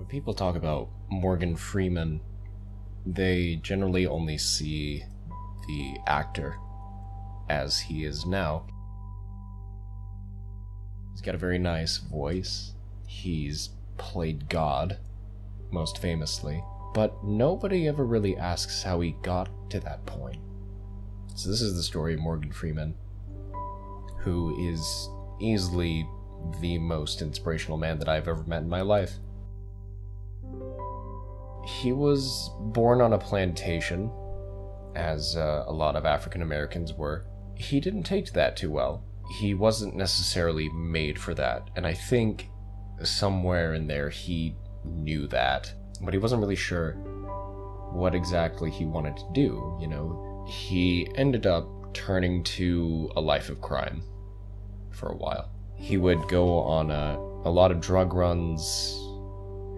people talk about Morgan Freeman, they generally only see the actor as he is now. He's got a very nice voice. He's played God, most famously, but nobody ever really asks how he got to that point. So this is the story of Morgan Freeman, who is easily the most inspirational man that I've ever met in my life. He was born on a plantation, as a lot of African Americans were. He didn't take to that too well. He wasn't necessarily made for that, and I think somewhere in there he knew that, but he wasn't really sure what exactly he wanted to do, you know. He ended up turning to a life of crime for a while. He would go on a lot of drug runs,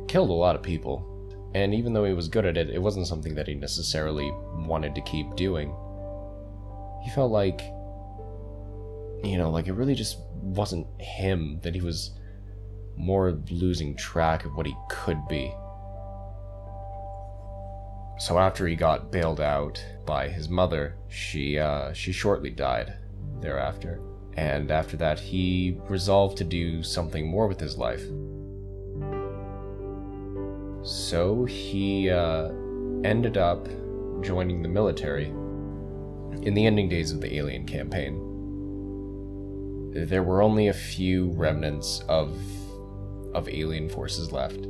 killed a lot of people, and even though he was good at it, it wasn't something that he necessarily wanted to keep doing. He felt like, like it really just wasn't him, that he was more losing track of what he could be. So after he got bailed out by his mother, she shortly died thereafter. And after that, he resolved to do something more with his life. So he ended up joining the military in the ending days of the Alien campaign. There were only a few remnants of alien forces left.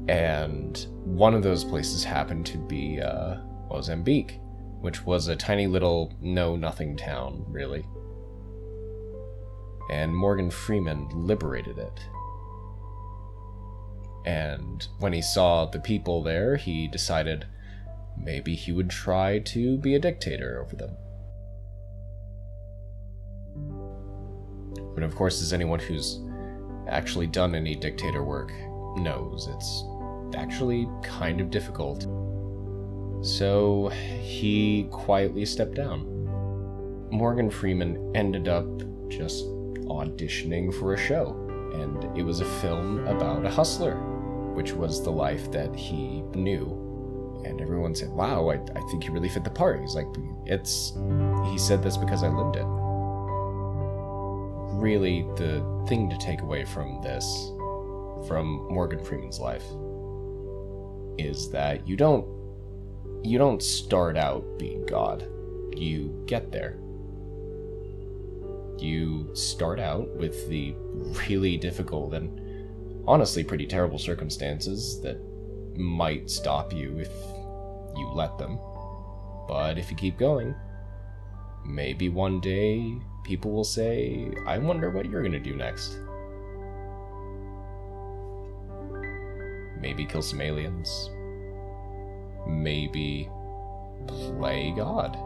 And one of those places happened to be Mozambique, which was a tiny little know-nothing town, really. And Morgan Freeman liberated it. And when he saw the people there, he decided maybe he would try to be a dictator over them. But of course, as anyone who's actually done any dictator work knows, it's actually kind of difficult. So he quietly stepped down. Morgan Freeman ended up just auditioning for a show, and it was a film about a hustler, which was the life that he knew. And everyone said, wow, I think you really fit the part. He's like, he said this because I lived it. Really, the thing to take away from this, from Morgan Freeman's life, is that you don't start out being God. You get there. You start out with the really difficult and honestly pretty terrible circumstances that might stop you if you let them. But if you keep going, maybe one day people will say, I wonder what you're gonna do next. Maybe kill some aliens. Maybe play God.